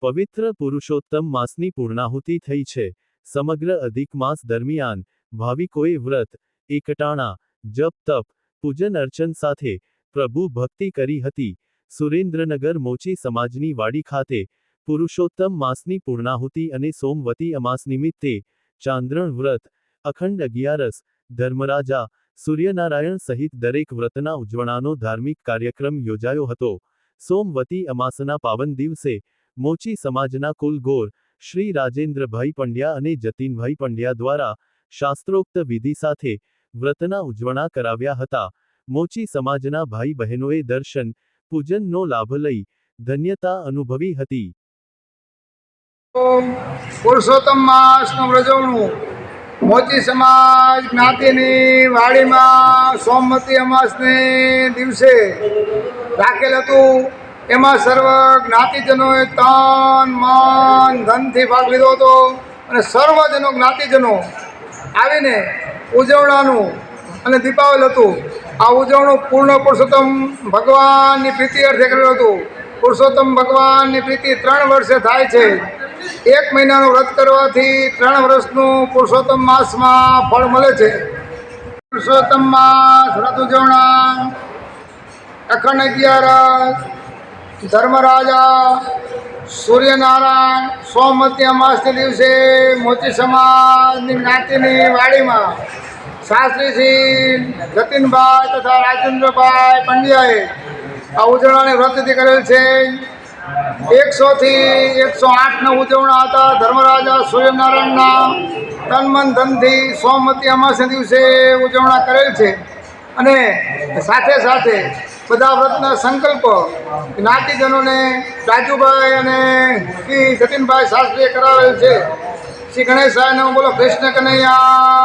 પવિત્ર પુરુષોત્તમ માસની પૂર્ણાહુતિ થઈ છે। સમગ્ર અધિક માસ દરમિયાન ભાવિકોએ વ્રત, એકટાણા, જપ તપ, પૂજન અર્ચન સાથે પ્રભુ ભક્તિ કરી હતી। સુરેન્દ્રનગર મોચી સમાજની વાડી ખાતે પુરુષોત્તમ માસની પૂર્ણાહુતિ અને સોમવતી અમાસ નિમિત્તે ચાંદ્રણ વ્રત, અખંડ અગિયારસ, ધર્મરાજા, સૂર્યનારાયણ સહિત દરેક વ્રતના ઉજવણાનો ધાર્મિક કાર્યક્રમ યોજાયો હતો। સોમવતી અમાસના પાવન દિવસે મોચી સમાજના કુલગોર શ્રી રાજેન્દ્રભાઈ પંડ્યા અને જતીનભાઈ પંડ્યા દ્વારા શાસ્ત્રોક્ત વિધિ સાથે વ્રતના ઉજવણા કરાવ્યા હતા। મોચી સમાજના ભાઈ બહેનોએ દર્શન, પૂજનનો લાભ લઈ ધન્યતા અનુભવી હતી। પુરુષોત્તમ માસનું ઉજવણું મોચી સમાજ જ્ઞાતિની વાડીમાં સોમવતી અમાસને દિવસે રાખેલ હતું। એમાં સર્વ જ્ઞાતિજનોએ તન મન ધનથી ભાગ લીધો હતો અને સર્વજનો જ્ઞાતિજનો આવીને ઉજવણાનું અને દીપાવલ હતું। આ ઉજવણું પૂર્ણ પુરુષોત્તમ ભગવાનની પ્રીતિ અર્થે કરેલું હતું। પુરુષોત્તમ ભગવાનની પ્રીતિ 3 વર્ષે થાય છે। 1 મહિનાનું વ્રત કરવાથી 3 વર્ષનું પુરુષોત્તમ માસમાં ફળ મળે છે। પુરુષોત્તમ માસ વ્રત ઉજવણા, અખંડ અગિયારસ, ધર્મરાજા, સૂર્યનારાયણ, સોમવતી અમાસના દિવસે મોચી સમાજની જ્ઞાતિની વાડીમાં શાસ્ત્રી શ્રી જતીનભાઈ તથા રાજેન્દ્રભાઈ પંડ્યાએ આ ઉજવણાની વ્રતથી કરેલ છે। 100 થી 108ના ઉજવણા હતા। ધર્મરાજા સૂર્યનારાયણના તન મન ધનથી સોમવતી અમાસના દિવસે ઉજવણા કરેલ છે અને સાથે સાથે બધા વ્રતના સંકલ્પ જ્ઞાતિજનોને રાજુભાઈ અને શ્રી જતીનભાઈ શાસ્ત્રીએ કરાવેલ છે। શ્રી ગણેશાયનો બોલો, કૃષ્ણ કનૈયા